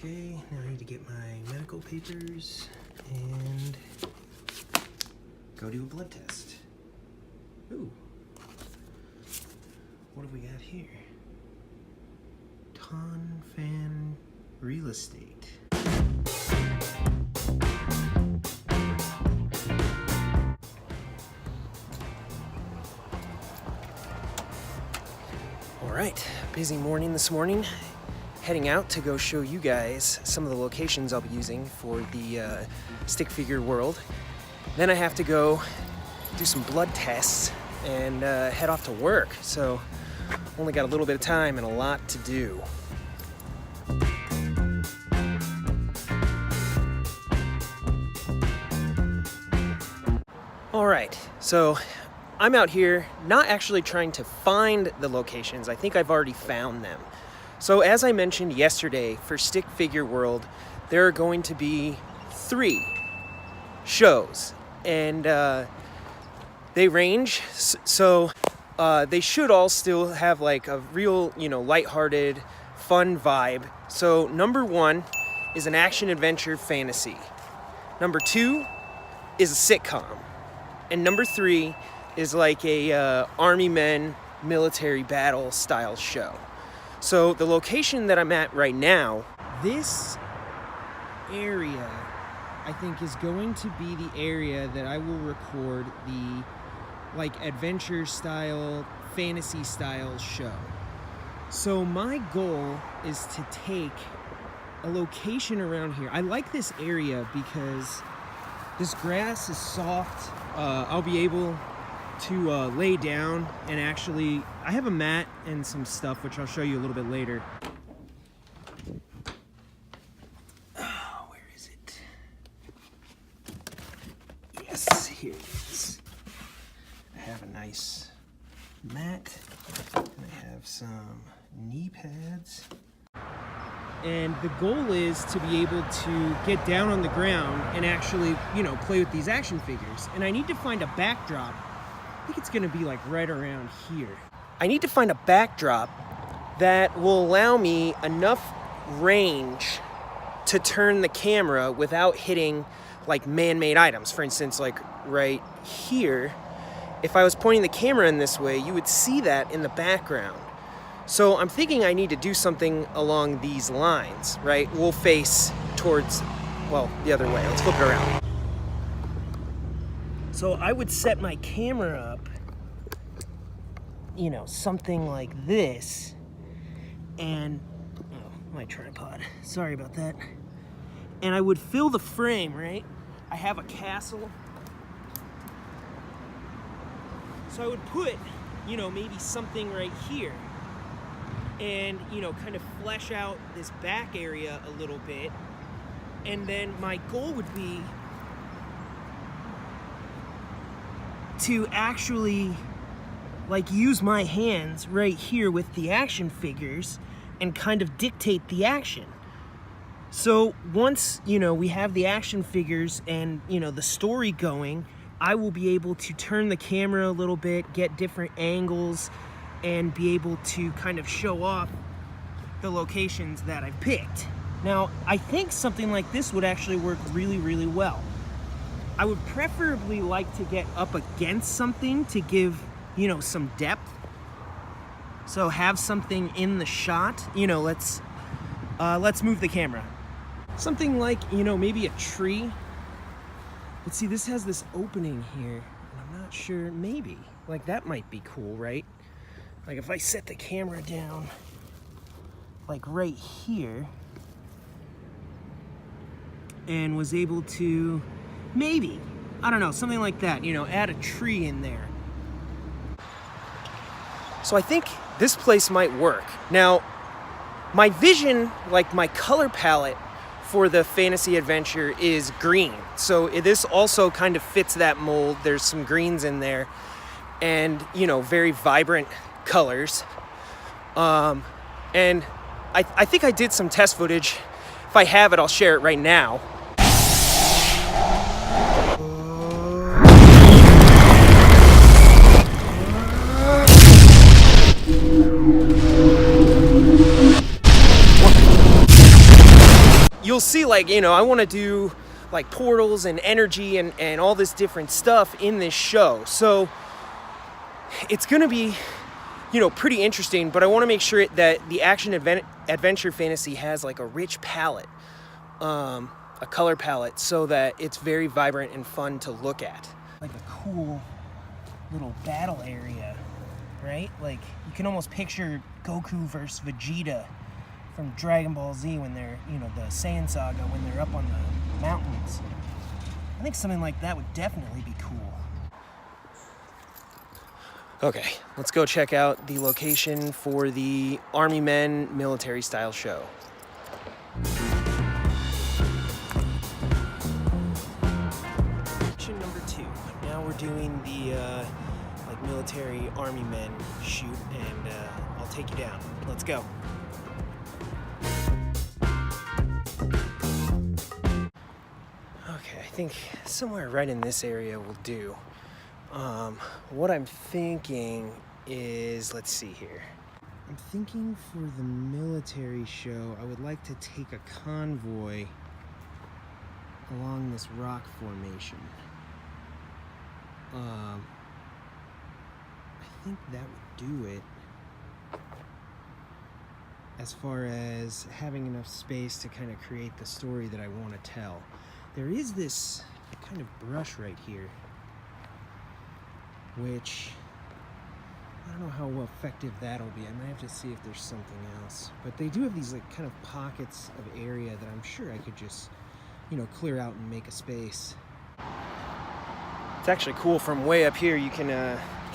Okay, now I need to get my medical papers and go do a blood test. Ooh. What have we got here? Thanh Pham Real Estate. All right, busy morning this morning. Heading out to go show you guys some of the locations I'll be using for the stick figure world. Then I have to go do some blood tests and head off to work. So only got a little bit of time and a lot to do. All right, so I'm out here not actually trying to find the locations. I think I've already found them. So as I mentioned yesterday, for Stick Figure World, there are going to be 3 shows, and they range, so they should all still have like a real, lighthearted, fun vibe. So number 1 is an action-adventure fantasy. Number 2 is a sitcom. And number 3 is like a Army men military battle style show. So the location that I'm at right now, this area, I think, is going to be the area that I will record the like adventure style, fantasy style show. So my goal is to take a location around here. I like this area because this grass is soft. I'll be able to lay down and actually, I have a mat and some stuff which I'll show you a little bit later. Oh, where is it? Yes, here it is. I have a nice mat and I have some knee pads. And the goal is to be able to get down on the ground and actually, play with these action figures. And I need to find a backdrop. I think it's gonna be like right around here. I need to find a backdrop that will allow me enough range to turn the camera without hitting like man-made items. For instance, like right here, if I was pointing the camera in this way, you would see that in the background. So I'm thinking I need to do something along these lines, right? We'll face towards, well, the other way. Let's flip it around. So I would set my camera up, something like this, and, my tripod, sorry about that. And I would fill the frame, right? I have a castle. So I would put, maybe something right here, and, kind of flesh out this back area a little bit. And then my goal would be to actually use my hands right here with the action figures and kind of dictate the action. So once, we have the action figures and, the story going, I will be able to turn the camera a little bit, get different angles, and be able to kind of show off the locations that I've picked. Now, I think something like this would actually work really, really well. I would preferably like to get up against something to give, some depth. So have something in the shot. Let's move the camera. Something like, maybe a tree. But see, this has this opening here, and I'm not sure, maybe. Like, that might be cool, right? Like, if I set the camera down, like right here, and was able to, maybe, I don't know, something like that, add a tree in there. So I think this place might work. Now, my vision, like my color palette for the fantasy adventure is green. So this also kind of fits that mold. There's some greens in there and, very vibrant colors. And I think I did some test footage. If I have it, I'll share it right now. you'll see, like, you know, I want to do like portals and energy and all this different stuff in this show. So it's going to be, you know, pretty interesting, but I want to make sure that the action adventure fantasy has like a rich palette, a color palette, so that it's very vibrant and fun to look at. Like a cool little battle area, right? Like you can almost picture Goku versus Vegeta from Dragon Ball Z when they're, you know, the Saiyan Saga, when they're up on the mountains. I think something like that would definitely be cool. Okay, let's go check out the location for the Army Men military style show. Mission number 2. Now we're doing the like military Army Men shoot, and I'll take you down. Let's go. Okay, I think somewhere right in this area will do. What I'm thinking is, let's see here. I'm thinking for the military show, I would like to take a convoy along this rock formation. I think that would do it as far as having enough space to kind of create the story that I want to tell. There is this kind of brush right here, which I don't know how effective that'll be. I might have to see if there's something else. But they do have these like kind of pockets of area that I'm sure I could just, you know, clear out and make a space. It's actually cool from way up here. You can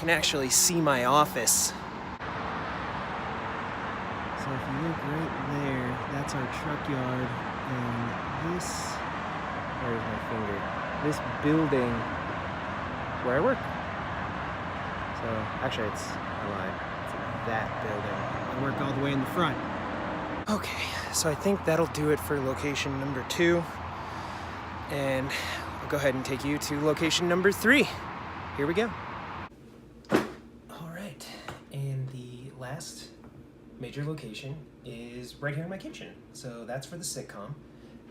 actually see my office. So if you look right there, that's our truck yard, and this, where's my finger? This building is where I work. So actually I lied. It's that building. I work all the way in the front. Okay, so I think that'll do it for location number 2. And I'll go ahead and take you to location number 3. Here we go. All right, and the last major location is right here in my kitchen. So that's for the sitcom.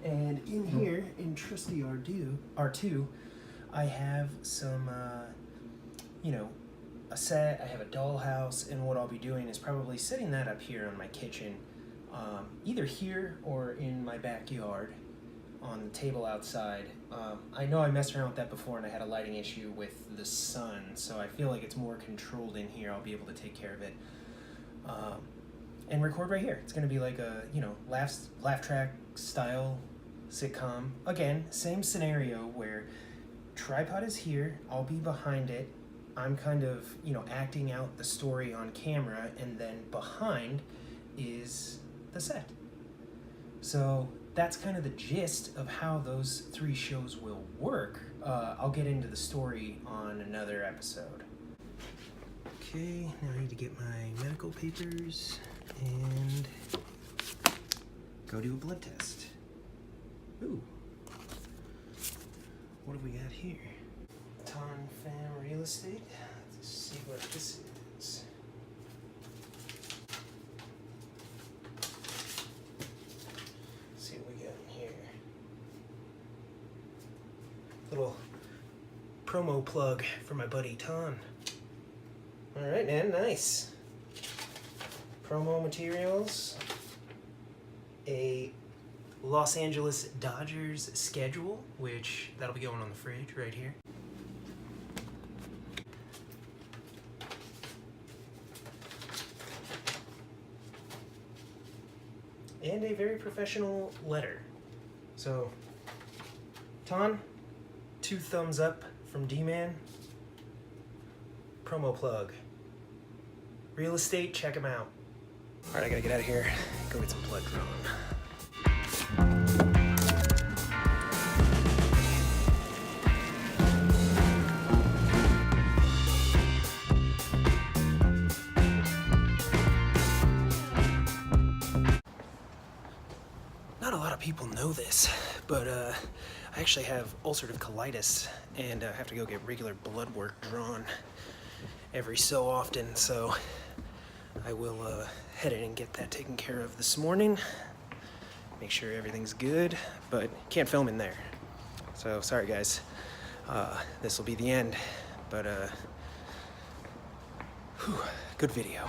And in here, in trusty R2, I have some, you know, a set. I have a dollhouse, and what I'll be doing is probably setting that up here on my kitchen, either here or in my backyard on the table outside. I know I messed around with that before and I had a lighting issue with the sun, so I feel like it's more controlled in here. I'll be able to take care of it and record right here. It's going to be like a, you know, laugh track style sitcom. Again, same scenario where tripod is here, I'll be behind it. I'm kind of, you know, acting out the story on camera, and then behind is the set. So that's kind of the gist of how those 3 shows will work. I'll get into the story on another episode. Okay, now I need to get my medical papers and go do a blood test. Ooh. What have we got here? Thanh Pham Real Estate. Let's see what this is. Let's see what we got in here. Little promo plug for my buddy Thanh. All right, man, nice. Promo materials. A Los Angeles Dodgers schedule, which that'll be going on the fridge right here. And a very professional letter. So, Thanh, 2 thumbs up from D-Man. Promo plug. Real estate, check them out. All right, I gotta get out of here, go get some blood drawn. Not a lot of people know this, but I actually have ulcerative colitis, and I have to go get regular blood work drawn every so often, so I will head in and get that taken care of this morning. Make make sure everything's good, but can't film in there. So sorry guys, this will be the end, but good video.